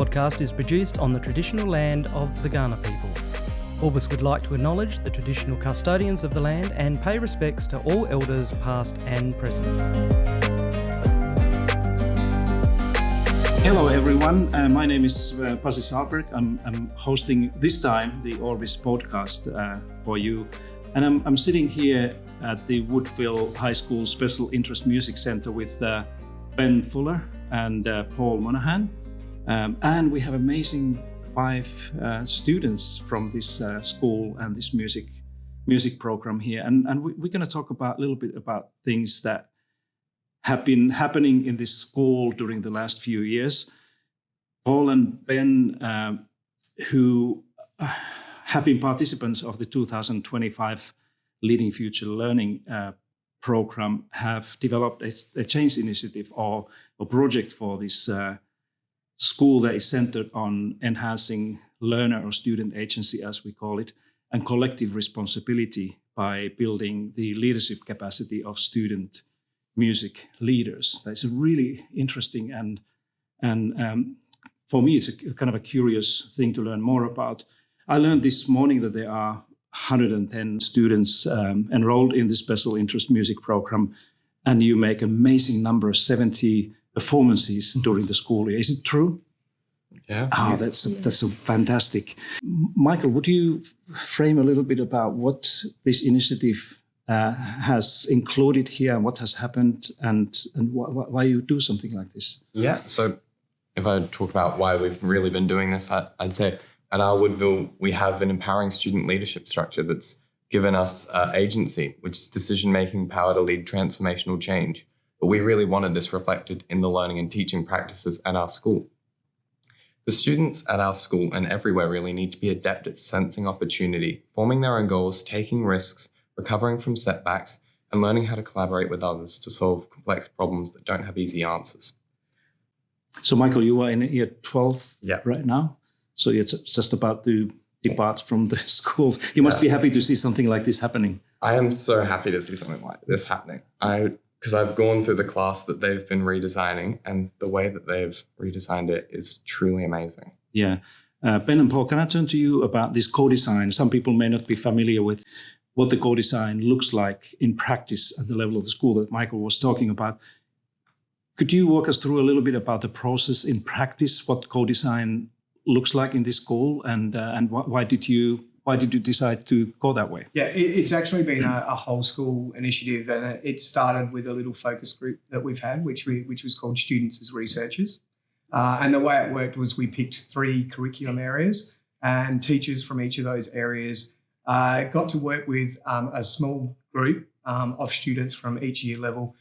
podcast is produced on the traditional land of the Kaurna people. Orbis would like to acknowledge the traditional custodians of the land and pay respects to all elders past and present. Hello everyone, my name is Pasi Sahlberg. I'm hosting this time the Orbis Podcast for you. And I'm sitting here at the Woodville High School Special Interest Music Centre with Ben Fuller and Paul Monaghan. And we have amazing 5 students from this school and this music program here. And we're going to talk a little bit about things that have been happening in this school during the last few years. Paul and Ben, who have been participants of the 2025 Leading Future Learning program, have developed a change initiative or a project for this school that is centered on enhancing learner or student agency, as we call it, and collective responsibility by building the leadership capacity of student music leaders. That's a really interesting and for me, it's a kind of a curious thing to learn more about. I learned this morning that there are 110 students enrolled in the special interest music program, and you make an amazing number of 70 performances during the school year. Is it true? Yeah. Oh, that's so fantastic. Michael, would you frame a little bit about what this initiative has included here, and what has happened, and why you do something like this? Yeah. So if I talk about why we've really been doing this, I'd say at our Woodville, we have an empowering student leadership structure that's given us agency, which is decision-making power to lead transformational change. But we really wanted this reflected in the learning and teaching practices at our school. The students at our school and everywhere really need to be adept at sensing opportunity, forming their own goals, taking risks, recovering from setbacks, and learning how to collaborate with others to solve complex problems that don't have easy answers. So, Michael, you are in year 12 right now. So it's just about to depart from the school. You must be happy to see something like this happening. I am so happy to see something like this happening. Because I've gone through the class that they've been redesigning, and the way that they've redesigned it is truly amazing. Yeah. Ben and Paul, can I turn to you about this co-design? Some people may not be familiar with what the co-design looks like in practice at the level of the school that Michael was talking about. Could you walk us through a little bit about the process in practice, what co-design looks like in this school, and why did you decide to go that way? Yeah, it's actually been a whole school initiative, and it started with a little focus group that we've had, which was called Students as Researchers. And the way it worked was we picked 3 curriculum areas, and teachers from each of those areas got to work with a small group of students from each year level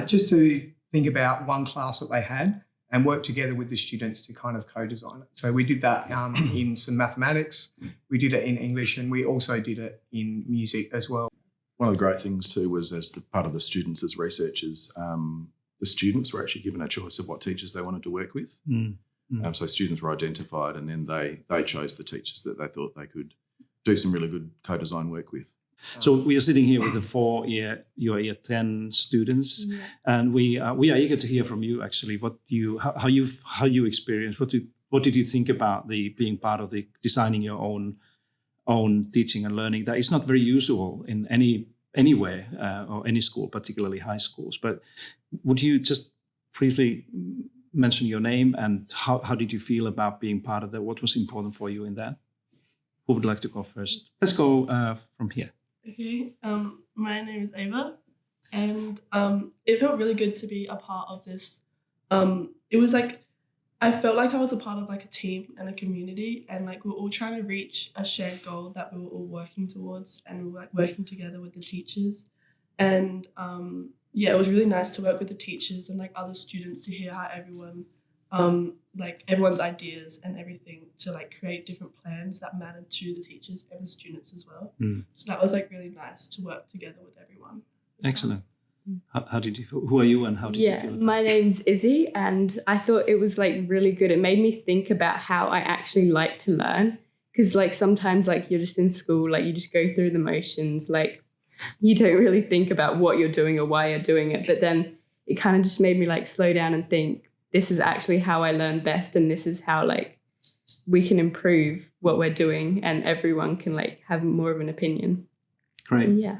just to think about one class that they had and work together with the students to kind of co-design it. So we did that in some mathematics, we did it in English, and we also did it in music as well. One of the great things too was, as the part of the students as researchers, the students were actually given a choice of what teachers they wanted to work with. So students were identified, and then they chose the teachers that they thought they could do some really good co-design work with. So we are sitting here with the year 10 students, and we are eager to hear from you. Actually, how you experienced, what did you think about being part of the designing your own teaching and learning? That is not very usual in anywhere or any school, particularly high schools. But would you just briefly mention your name and how did you feel about being part of that? What was important for you in that? Who would like to go first? Let's go from here. Okay, my name is Ava, and it felt really good to be a part of this. It was like, I felt like I was a part of like a team and a community, and like we're all trying to reach a shared goal that we were all working towards, and we were like working together with the teachers. And it was really nice to work with the teachers and like other students to hear how everyone's ideas and everything to like create different plans that mattered to the teachers and the students as well. So that was like really nice to work together with everyone. Excellent. How did you feel? Who are you and how did you feel? My name's Izzy, and I thought it was like really good. It made me think about how I actually like to learn, because like sometimes like you're just in school, like you just go through the motions, like you don't really think about what you're doing or why you're doing it. But then it kind of just made me like slow down and think this is actually how I learn best, and this is how like we can improve what we're doing, and everyone can like have more of an opinion. Great. Yeah.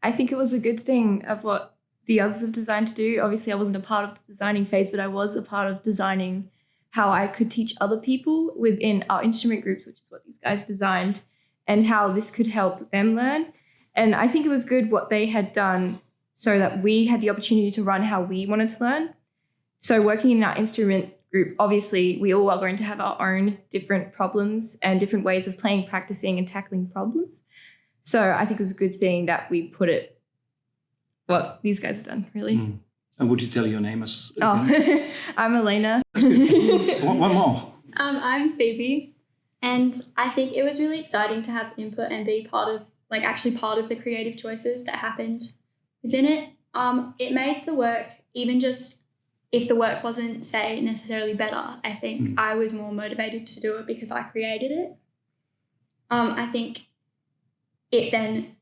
I think it was a good thing of what the others have designed to do. Obviously, I wasn't a part of the designing phase, but I was a part of designing how I could teach other people within our instrument groups, which is what these guys designed, and how this could help them learn. And I think it was good what they had done so that we had the opportunity to run how we wanted to learn. So working in our instrument group, obviously, we all are going to have our own different problems and different ways of playing, practicing, and tackling problems. So I think it was a good thing that we put it, what these guys have done, really. Mm. And would you tell your name as? Oh, I'm Elena. One more. I'm Phoebe, and I think it was really exciting to have input and be part of the creative choices that happened within it. It made the work, even just if the work wasn't, say, necessarily better, I think I was more motivated to do it because I created it. I think it then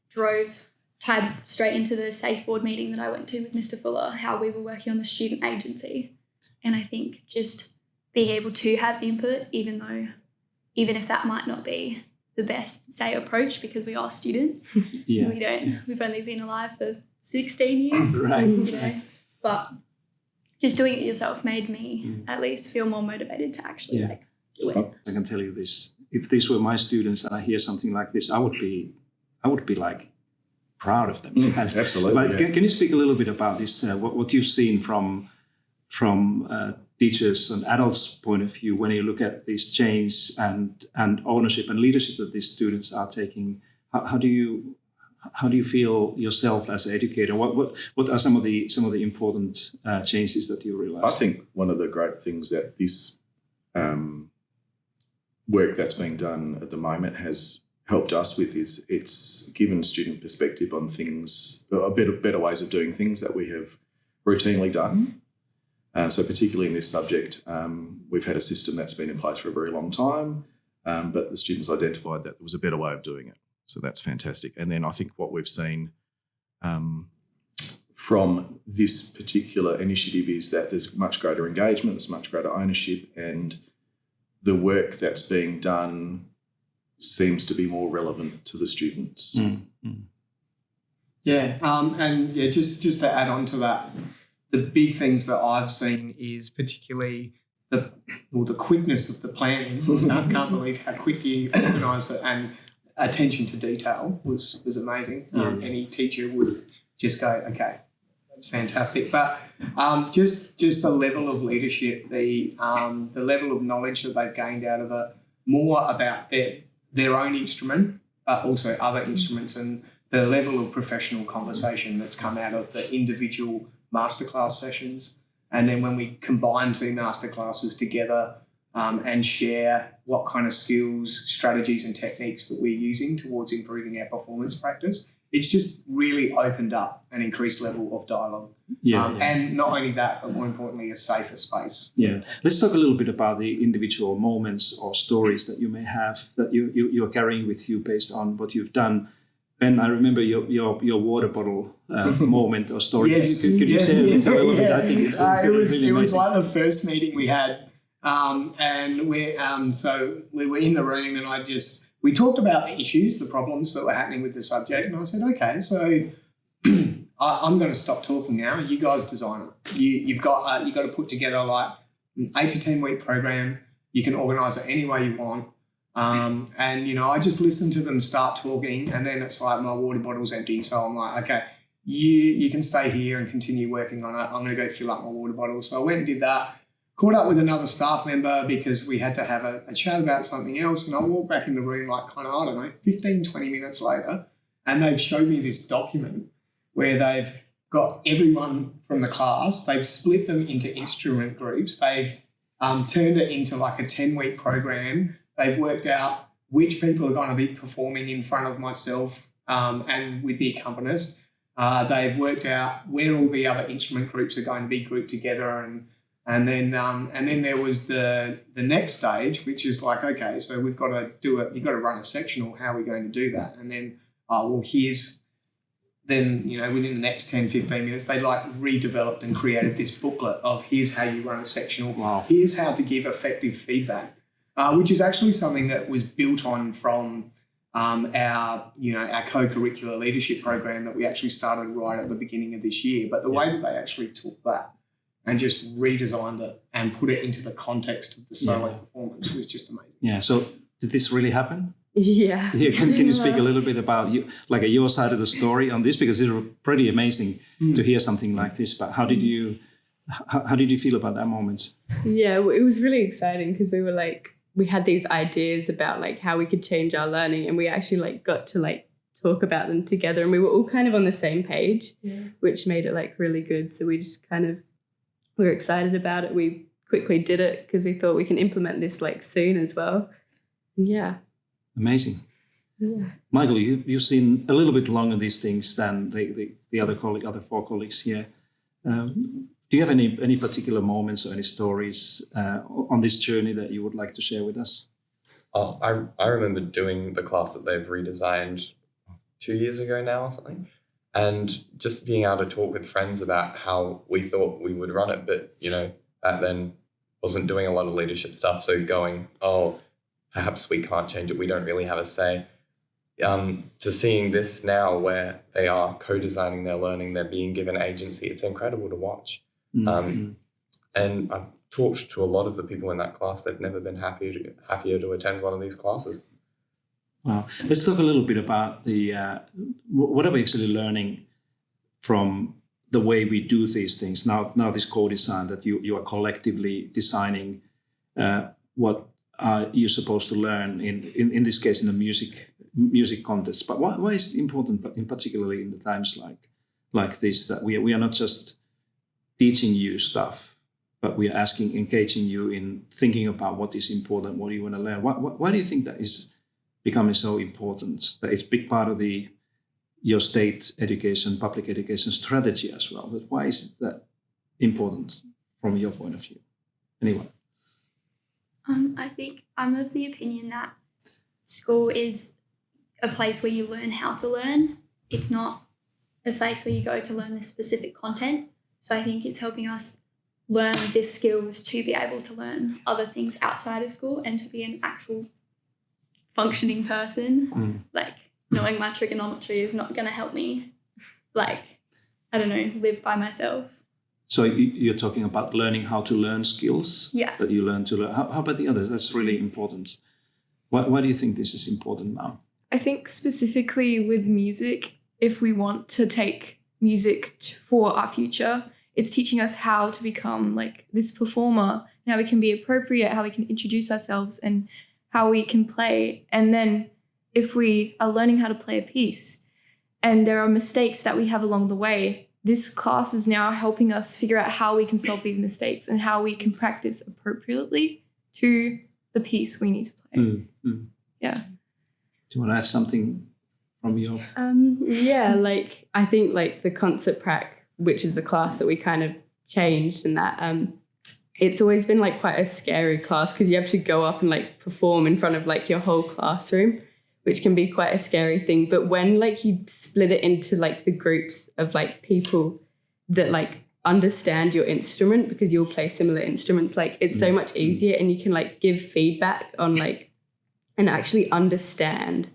tied straight into the SACE board meeting that I went to with Mr. Fuller, how we were working on the student agency. And I think just being able to have input, even if that might not be the best, say, approach, because we are students. Yeah. We've only been alive for 16 years. Right. You know, but just doing it yourself made me at least feel more motivated to actually do it. I can tell you this: if these were my students and I hear something like this, I would be like proud of them. Absolutely. But can you speak a little bit about this? What you've seen from teachers and adults' point of view when you look at this change and ownership and leadership that these students are taking? How do you feel yourself as an educator? What are some of the important changes that you realize? I think one of the great things that this work that's being done at the moment has helped us with is it's given student perspective on things, better ways of doing things that we have routinely done. So particularly in this subject, we've had a system that's been in place for a very long time, but the students identified that there was a better way of doing it. So that's fantastic. And then I think what we've seen from this particular initiative is that there's much greater engagement, there's much greater ownership, and the work that's being done seems to be more relevant to the students. Yeah, and just to add on to that, the big things that I've seen is particularly the quickness of the planning. I can't believe how quick you organised it, and attention to detail was amazing. Any teacher would just go, okay, that's fantastic. But just the level of leadership, the level of knowledge that they've gained out of it, more about their own instrument, but also other instruments, and the level of professional conversation that's come out of the individual masterclass sessions. And then when we combine two masterclasses together and share what kind of skills, strategies and techniques that we're using towards improving our performance practice, it's just really opened up an increased level of dialogue. And not only that, but more importantly, a safer space. Yeah. Let's talk a little bit about the individual moments or stories that you may have that you're carrying with you based on what you've done. Ben, I remember your water bottle moment or story. Yes. Could you share this a little bit? I think it's really it was amazing. like the first meeting we had, and we were in the room, and we talked about the issues, the problems that were happening with the subject, and I said, okay, so I'm going to stop talking now. You guys design it. You've got to put together like an 8 to 10 week program. You can organise it any way you want. And I just listen to them start talking, and then it's like my water bottle's empty. So I'm like, okay, you can stay here and continue working on it. I'm going to go fill up my water bottle. So I went and did that, caught up with another staff member because we had to have a chat about something else. And I walked back in the room like 15, 20 minutes later, and they've showed me this document where they've got everyone from the class, they've split them into instrument groups. They've turned it into like a 10-week program. They've worked out which people are going to be performing in front of myself and with the accompanist. They've worked out where all the other instrument groups are going to be grouped together, and then there was the next stage, which is like, okay, so we've got to do it. You've got to run a sectional. How are we going to do that? And then, here's then, within the next 10, 15 minutes, they redeveloped and created this booklet of here's how you run a sectional. Wow. Here's how to give effective feedback, which is actually something that was built on from our co-curricular leadership program that we actually started right at the beginning of this year. But the way that they actually took that and just redesigned it and put it into the context of the solo performance was just amazing. Yeah. So did this really happen? Yeah. Can you speak a little bit about your side of the story on this, because it's pretty amazing to hear something like this. But how did you feel about that moment? Yeah, it was really exciting because we had these ideas about how we could change our learning, and we actually got to talk about them together, and we were all kind of on the same page, which made it really good. So we just we were excited about it. We quickly did it because we thought we can implement this soon as well. Yeah. Amazing. Yeah. Michael, you've seen a little bit longer these things than the other four colleagues here. Do you have any particular moments or any stories on this journey that you would like to share with us? Oh, I remember doing the class that they've redesigned 2 years ago now or something, and just being able to talk with friends about how we thought we would run it, but back then wasn't doing a lot of leadership stuff. So going, perhaps we can't change it, we don't really have a say. To seeing this now where they are co-designing their learning, they're being given agency, it's incredible to watch. Mm-hmm. And I've talked to a lot of the people in that class. They've never been happier to attend one of these classes. Wow. Let's talk a little bit about what are we actually learning from the way we do these things. Now this co-design that you are collectively designing what you're supposed to learn in this case in a music contest. But why is it important, in particularly in the times like this, that we are not just teaching you stuff, but we are engaging you in thinking about what is important, what you want to learn. Why do you think that is becoming so important? That it's a big part of your state education, public education strategy as well. But why is it that important from your point of view? Anyone? I think I'm of the opinion that school is a place where you learn how to learn. It's not a place where you go to learn the specific content. So I think it's helping us learn the skills to be able to learn other things outside of school and to be an actual functioning person. Knowing my trigonometry is not going to help me, live by myself. So you're talking about learning how to learn skills that you learn to learn. How about the others? That's really important. Why do you think this is important now? I think specifically with music, if we want to take music for our future, it's teaching us how to become this performer, and how we can be appropriate, how we can introduce ourselves, and how we can play. And then if we are learning how to play a piece and there are mistakes that we have along the way, this class is now helping us figure out how we can solve these mistakes and how we can practice appropriately to the piece we need to play. Yeah. Do you want to add something from your... I think the concert prac, which is the class that we kind of changed, and that it's always been quite a scary class because you have to go up and perform in front of your whole classroom, which can be quite a scary thing. But when you split it into the groups of people that understand your instrument, because you'll play similar instruments, it's so much easier, and you can give feedback on and actually understand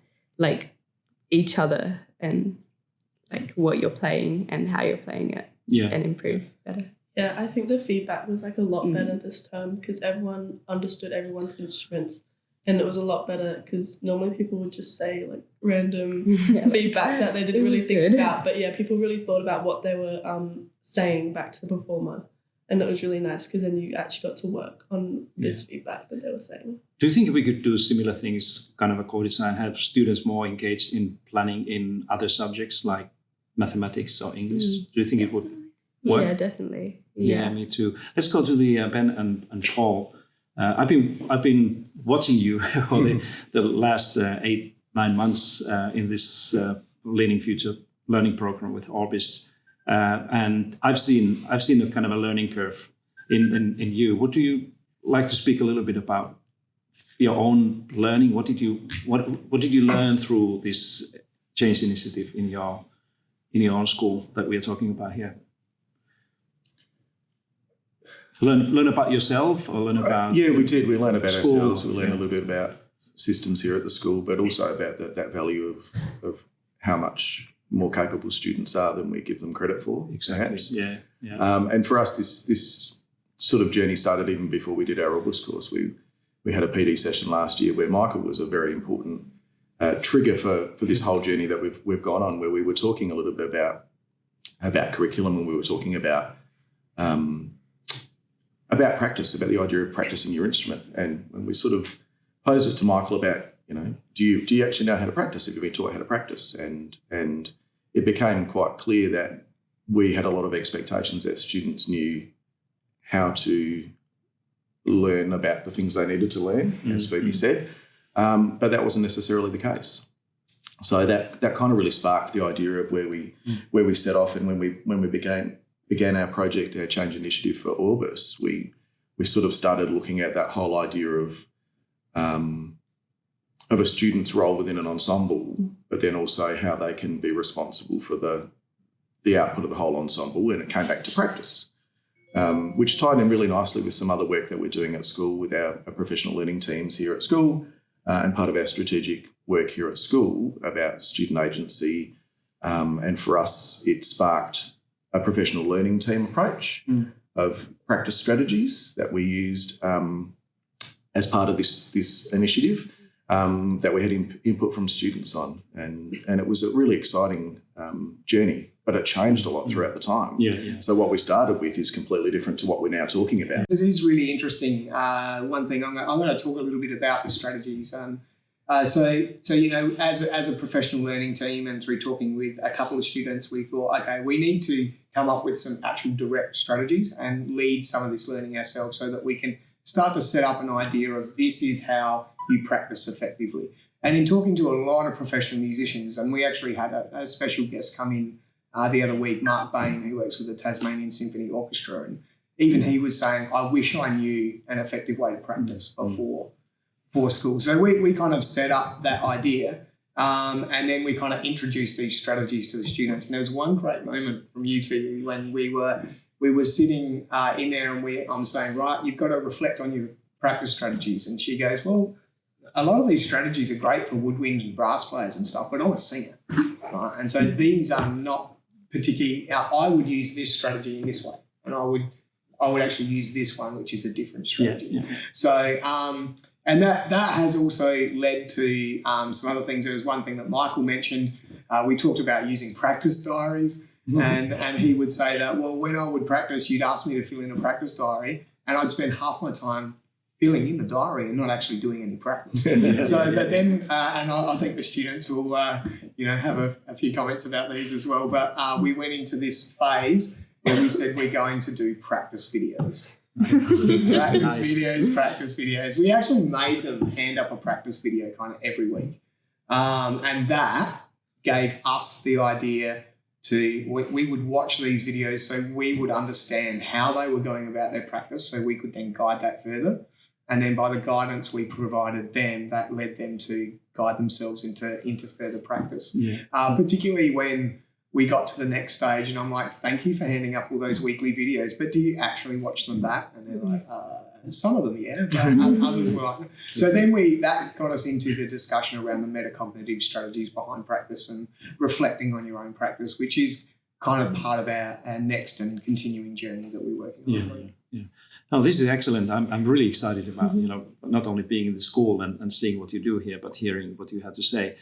each other and what you're playing and how you're playing it and improve better. Yeah, I think the feedback was a lot better this term because everyone understood everyone's instruments. And it was a lot better because normally people would just say random feedback that they didn't really think about. But people really thought about what they were saying back to the performer. And that was really nice because then you actually got to work on this feedback that they were saying. Do you think we could do similar things, kind of a co-design, have students more engaged in planning in other subjects like mathematics or English? Do you think it would work? Yeah, definitely. Yeah, me too. Let's go to the Ben and Paul. I've been watching you for the last 8-9 months in this Leading Future learning program with Orbis, and I've seen a kind of a learning curve in you. Would you like to speak a little bit about your own learning? What did you learn through this change initiative in your in your own school that we are talking about here? Learn about yourself, or learn about yeah, we did. We learned about school. ourselves. We learned a little bit about systems here at the school, but also about that value of how much more capable students are than we give them credit for. Exactly. Perhaps. Yeah. And for us, this sort of journey started even before we did our Orbis course. We had a PD session last year where Michael was a very important trigger for this whole journey that we've gone on, where we were talking a little bit about curriculum, and we were talking about practice, about the idea of practicing your instrument. And when we sort of posed it to Michael about, do you actually know how to practice? Have you been taught how to practice? And it became quite clear that we had a lot of expectations that students knew how to learn about the things they needed to learn, as Phoebe said, but that wasn't necessarily the case. So that kind of really sparked the idea of where we set off, and when we began our project, our change initiative for Orbis, we sort of started looking at that whole idea of a student's role within an ensemble, but then also how they can be responsible for the output of the whole ensemble, and it came back to practice, which tied in really nicely with some other work that we're doing at school with our professional learning teams here at school, and part of our strategic work here at school about student agency. And for us, it sparked a professional learning team approach of practice strategies that we used as part of this initiative that we had input from students on. And it was a really exciting journey, but it changed a lot throughout the time. Yeah. So what we started with is completely different to what we're now talking about. It is really interesting. One thing, I'm going to talk a little bit about the strategies. So as a professional learning team, and through talking with a couple of students, we thought, okay, we need to come up with some actual direct strategies and lead some of this learning ourselves, so that we can start to set up an idea of this is how you practice effectively. And in talking to a lot of professional musicians, and we actually had a special guest come in the other week, Mark Bain, who works with the Tasmanian Symphony Orchestra, and even he was saying, I wish I knew an effective way to practice before school. So we kind of set up that idea, and then we kind of introduced these strategies to the students. And there was one great moment from you, Phoebe, when we were sitting in there, and I'm saying, right, you've got to reflect on your practice strategies. And she goes, well, a lot of these strategies are great for woodwind and brass players and stuff, but I'm a singer, right? And so these are not particularly. I would use this strategy in this way, and I would actually use this one, which is a different strategy. Yeah. So. And that has also led to some other things. There was one thing that Michael mentioned. We talked about using practice diaries, and he would say that, well, when I would practice, you'd ask me to fill in a practice diary, and I'd spend half my time filling in the diary and not actually doing any practice. But then, and I think the students will, have a few comments about these as well. But we went into this phase where we said we're going to do practice videos. Practice videos. We actually made them hand up a practice video kind of every week. And that gave us the idea we would watch these videos so we would understand how they were going about their practice, so we could then guide that further. And then by the guidance we provided them, that led them to guide themselves into further practice. Yeah. Particularly when we got to the next stage, and I'm like, thank you for handing up all those weekly videos, but do you actually watch them back? And they're like, some of them, yeah, but others were like. So then that got us into the discussion around the metacognitive strategies behind practice and reflecting on your own practice, which is kind of part of our next and continuing journey that we're working on. Yeah. No, this is excellent. I'm really excited about not only being in the school and seeing what you do here, but hearing what you have to say.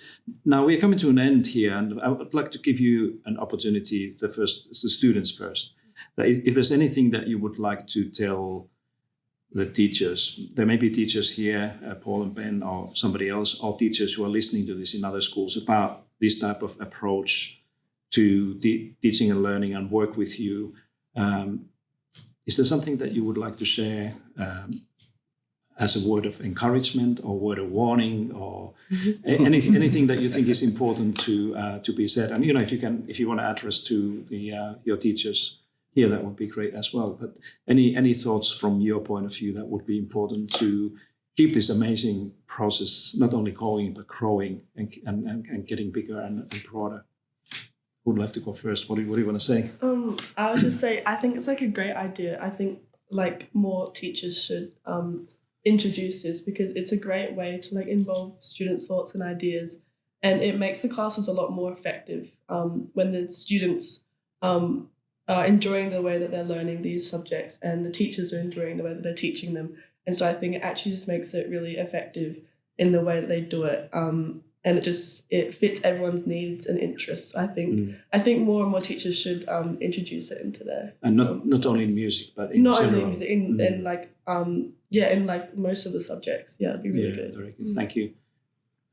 Now we're coming to an end here, and I would like to give you an opportunity, the students first. That if there's anything that you would like to tell the teachers, there may be teachers here, Paul and Ben, or somebody else, or teachers who are listening to this in other schools about this type of approach to teaching and learning and work with you. Is there something that you would like to share as a word of encouragement or word of warning, or anything that you think is important to be said? And if you want to address to your teachers here, that would be great as well. But any thoughts from your point of view that would be important to keep this amazing process not only going but growing and getting bigger and broader? Who would like to go first? What do you want to say? I would just say I think it's like a great idea. I think like more teachers should introduce this because it's a great way to like involve students' thoughts and ideas, and it makes the classes a lot more effective when the students are enjoying the way that they're learning these subjects and the teachers are enjoying the way that they're teaching them. And so I think it actually just makes it really effective in the way that they do it. And it fits everyone's needs and interests. I think more and more teachers should introduce it into their and not only in music, but in not general. only music, in like in like most of the subjects. Yeah, it'd be really good. Very good. Thank you.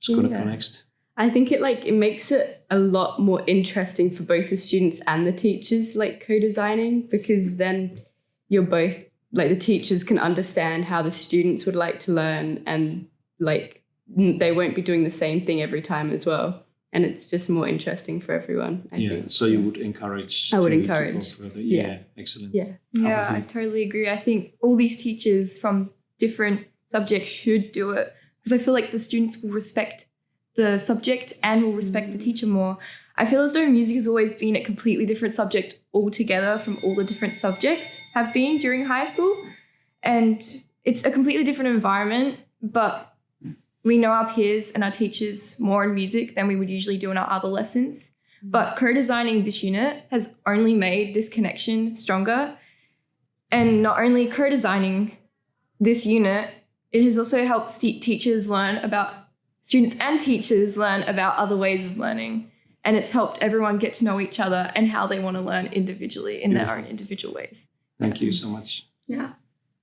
Who's gonna go next? I think it makes it a lot more interesting for both the students and the teachers, like co-designing, because then you're both like the teachers can understand how the students would like to learn, and like they won't be doing the same thing every time as well. And it's just more interesting for everyone, I think. So you would encourage? I would to encourage. go further. Yeah, excellent. Yeah. Yeah, I totally agree. I think all these teachers from different subjects should do it because I feel like the students will respect the subject and will respect the teacher more. I feel as though music has always been a completely different subject altogether from all the different subjects have been during high school. And it's a completely different environment, but we know our peers and our teachers more in music than we would usually do in our other lessons. But co-designing this unit has only made this connection stronger. And not only co-designing this unit, it has also helped students and teachers learn about other ways of learning. And it's helped everyone get to know each other and how they want to learn individually in their own individual ways. Thank you so much. Yeah.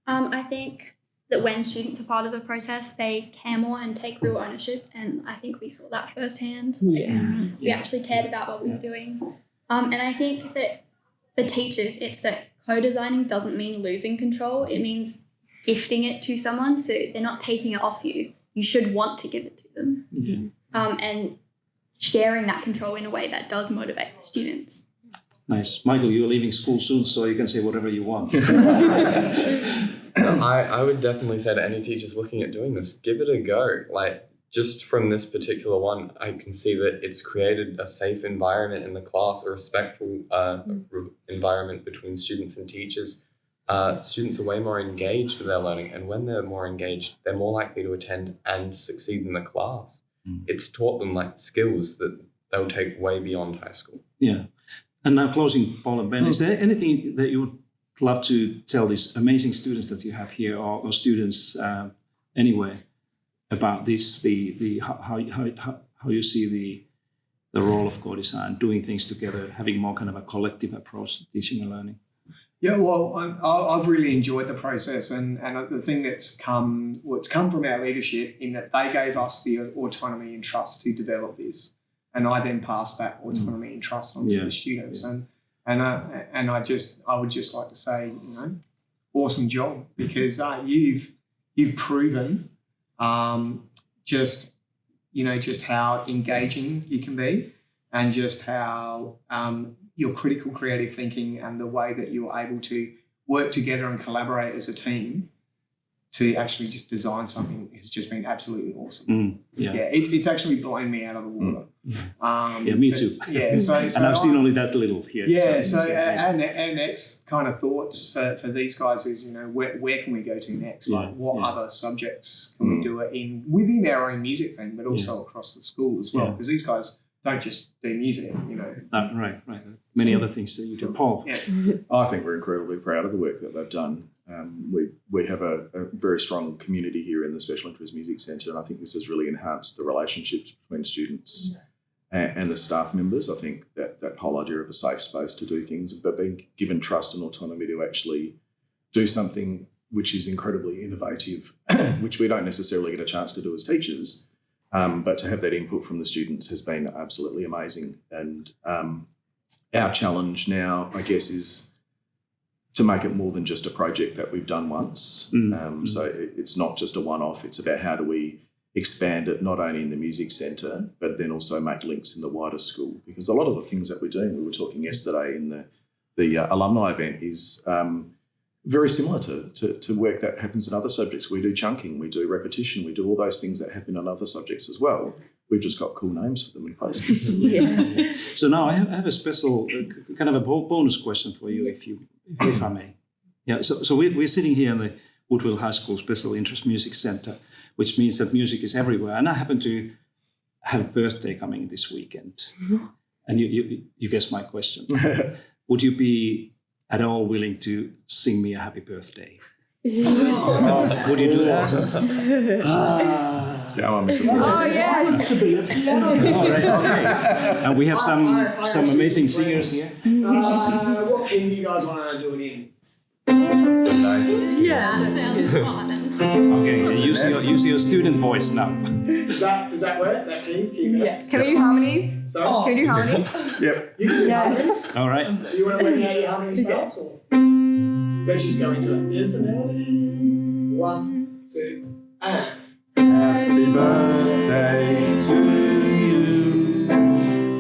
I think that when students are part of the process, they care more and take real ownership. And I think we saw that firsthand. We actually cared about what we were doing. And I think that for teachers, it's that co-designing doesn't mean losing control. It means gifting it to someone. So they're not taking it off you. You should want to give it to them. And sharing that control in a way that does motivate the students. Nice. Michael, you're leaving school soon, so you can say whatever you want. I would definitely say to any teachers looking at doing this, give it a go. Like, just from this particular one, I can see that it's created a safe environment in the class, a respectful environment between students and teachers. Students are way more engaged with their learning, and when they're more engaged, they're more likely to attend and succeed in the class. It's taught them like skills that they'll take way beyond high school. Yeah. And now closing, Paul and Ben, is there anything that you would love to tell these amazing students that you have here, or students anyway, about this, how you see the role of co-design, doing things together, having more kind of a collective approach to teaching and learning? Yeah, well, I've really enjoyed the process, and the thing it's come from our leadership in that they gave us the autonomy and trust to develop this, and I then passed that autonomy and trust on to the students, and I would just like to say, awesome job, because you've proven just how engaging you can be, and just how your critical creative thinking and the way that you're able to work together and collaborate as a team to actually just design something has just been absolutely awesome. It's actually blown me out of the water. Me too. So and I've seen only that little here. Our next kind of thoughts for these guys is, where can we go to next? Like, what other subjects can we do it in within our own music thing, but also across the school as well? Because these guys don't just do music, Right. Many other things that you do. Paul? I think we're incredibly proud of the work that they've done. We have a very strong community here in the Special Interest Music Centre, and I think this has really enhanced the relationships between students and the staff members. I think that whole idea of a safe space to do things, but being given trust and autonomy to actually do something which is incredibly innovative, which we don't necessarily get a chance to do as teachers, but to have that input from the students has been absolutely amazing. And our challenge now, I guess, is to make it more than just a project that we've done once. So it's not just a one-off. It's about how do we expand it not only in the music centre, but then also make links in the wider school. Because a lot of the things that we're doing, we were talking yesterday in the alumni event, is very similar to work that happens in other subjects. We do chunking, we do repetition, we do all those things that happen in other subjects as well. we've just got cool names for them and posters. Yeah. So now I have a special kind of a bonus question for you, if I may. Yeah. So we're sitting here in the Woodville High School Special Interest Music Center, which means that music is everywhere. And I happen to have a birthday coming this weekend. Mm-hmm. And you guessed my question. Would you be at all willing to sing me a happy birthday? Would you do that? Come on, Mr. Fuller. Oh, yeah. All right, okay. And we have some amazing singers here. What key do you guys want to do it in? The nicest. Yeah. That sounds fun. Okay, use your student voice now. Does that work? That key? Yeah. Can we do harmonies? Sorry? Can we do harmonies? Yep. You can do harmonies. All right. Do you want to work out your harmony spells? Or? Let's just go into it. Here's the melody. 1, 2, and. Happy birthday to you.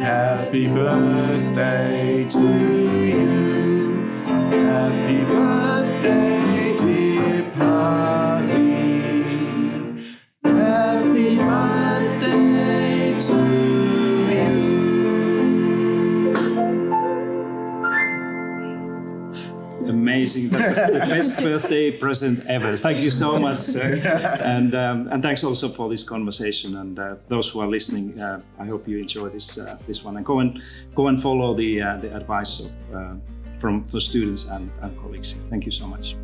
Happy birthday to you. Happy birthday, dear Pasi. Happy birthday to you. Amazing. That's the best birthday present ever. Thank you so much, sir. And thanks also for this conversation. And those who are listening, I hope you enjoy this one. And go and follow the advice from the students and colleagues. Thank you so much.